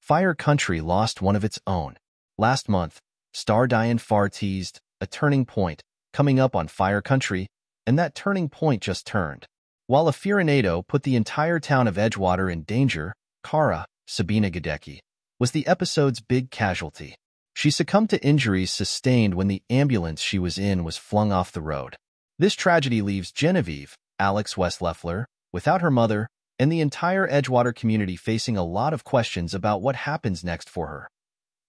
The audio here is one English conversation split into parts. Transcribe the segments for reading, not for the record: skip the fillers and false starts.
Fire Country lost one of its own. Last month, star Diane Farr teased a turning point coming up on Fire Country, and that turning point just turned. While a firenado put the entire town of Edgewater in danger, Kara, Sabina Gadecki, was the episode's big casualty. She succumbed to injuries sustained when the ambulance she was in was flung off the road. This tragedy leaves Genevieve, Alex Westleffler, without her mother, and the entire Edgewater community facing a lot of questions about what happens next for her.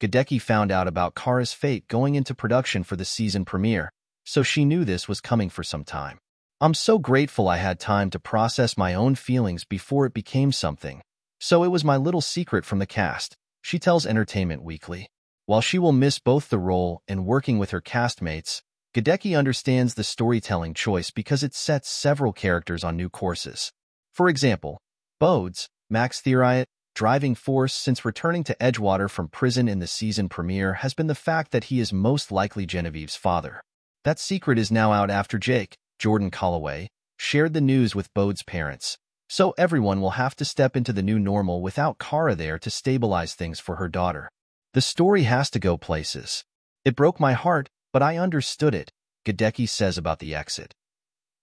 Gadecki found out about Kara's fate going into production for the season premiere, so she knew this was coming for some time. I'm so grateful I had time to process my own feelings before it became something. So it was my little secret from the cast, she tells Entertainment Weekly. While she will miss both the role and working with her castmates, Gadecki understands the storytelling choice because it sets several characters on new courses. For example, Bode's, Max Theriot, driving force since returning to Edgewater from prison in the season premiere has been the fact that he is most likely Genevieve's father. That secret is now out after Jake, Jordan Calloway, shared the news with Bode's parents, so everyone will have to step into the new normal without Kara there to stabilize things for her daughter. The story has to go places. It broke my heart, but I understood it, Gadecki says about the exit.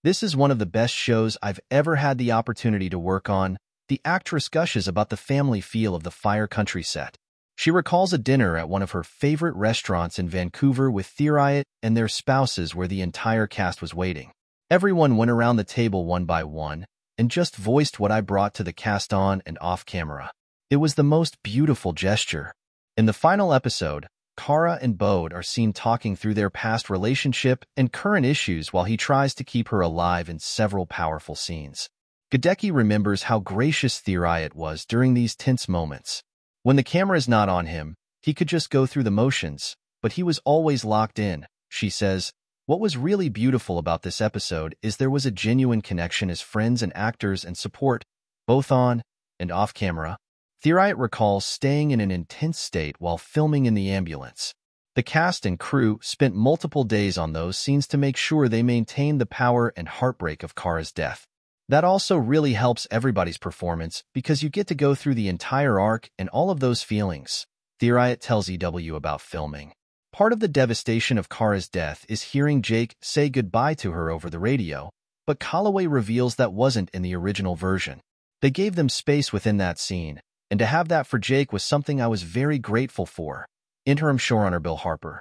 This is one of the best shows I've ever had the opportunity to work on. The actress gushes about the family feel of the Fire Country set. She recalls a dinner at one of her favorite restaurants in Vancouver with Theriot and their spouses where the entire cast was waiting. Everyone went around the table one by one and just voiced what I brought to the cast on and off camera. It was the most beautiful gesture. In the final episode, Kara and Bode are seen talking through their past relationship and current issues while he tries to keep her alive in several powerful scenes. Gadecki remembers how gracious Theriot was during these tense moments. When the camera is not on him, he could just go through the motions, but he was always locked in, she says. What was really beautiful about this episode is there was a genuine connection as friends and actors and support, both on and off camera. Theriot recalls staying in an intense state while filming in the ambulance. The cast and crew spent multiple days on those scenes to make sure they maintained the power and heartbreak of Kara's death. That also really helps everybody's performance because you get to go through the entire arc and all of those feelings, Theriot tells EW about filming. Part of the devastation of Kara's death is hearing Jake say goodbye to her over the radio, but Calloway reveals that wasn't in the original version. They gave them space within that scene, and to have that for Jake was something I was very grateful for. Interim showrunner Bill Harper.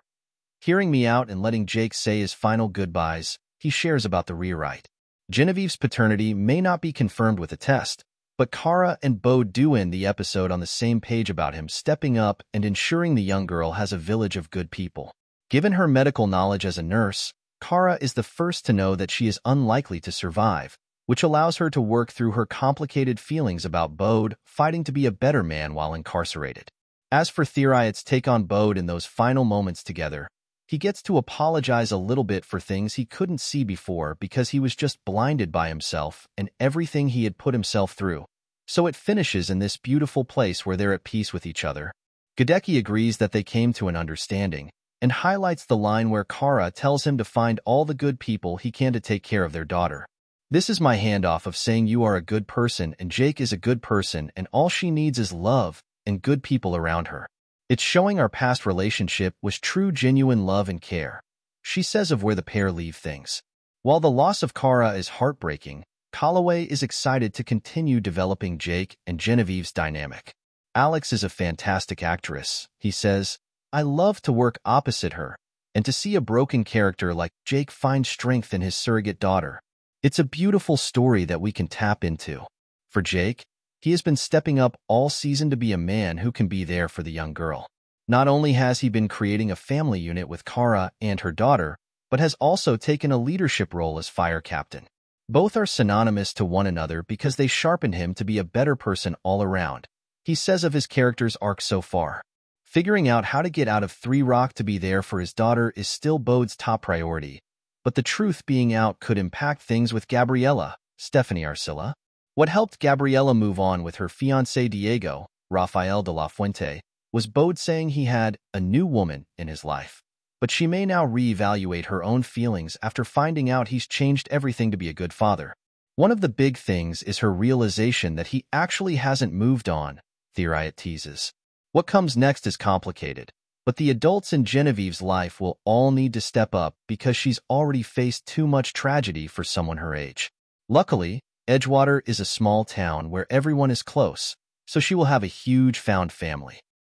Hearing me out and letting Jake say his final goodbyes, he shares about the rewrite. Genevieve's paternity may not be confirmed with a test, but Kara and Bode do end the episode on the same page about him stepping up and ensuring the young girl has a village of good people. Given her medical knowledge as a nurse, Kara is the first to know that she is unlikely to survive, which allows her to work through her complicated feelings about Bode fighting to be a better man while incarcerated. As for Theriot's take on Bode in those final moments together, he gets to apologize a little bit for things he couldn't see before because he was just blinded by himself and everything he had put himself through. So it finishes in this beautiful place where they're at peace with each other. Gadecki agrees that they came to an understanding and highlights the line where Kara tells him to find all the good people he can to take care of their daughter. This is my handoff of saying you are a good person and Jake is a good person and all she needs is love and good people around her. It's showing our past relationship was true genuine love and care, she says of where the pair leave things. While the loss of Kara is heartbreaking, Calloway is excited to continue developing Jake and Genevieve's dynamic. Alex is a fantastic actress, he says. I love to work opposite her, and to see a broken character like Jake find strength in his surrogate daughter. It's a beautiful story that we can tap into. For Jake, he has been stepping up all season to be a man who can be there for the young girl. Not only has he been creating a family unit with Kara and her daughter, but has also taken a leadership role as fire captain. Both are synonymous to one another because they sharpen him to be a better person all around, he says of his character's arc so far. Figuring out how to get out of Three Rock to be there for his daughter is still Bode's top priority, but the truth being out could impact things with Gabriella, Stephanie Arcilla. What helped Gabriella move on with her fiancé Diego, Rafael de la Fuente, was Bode saying he had a new woman in his life. But she may now reevaluate her own feelings after finding out he's changed everything to be a good father. One of the big things is her realization that he actually hasn't moved on, Theriot teases. What comes next is complicated, but the adults in Genevieve's life will all need to step up because she's already faced too much tragedy for someone her age. Luckily, Edgewater is a small town where everyone is close, so she will have a huge found family.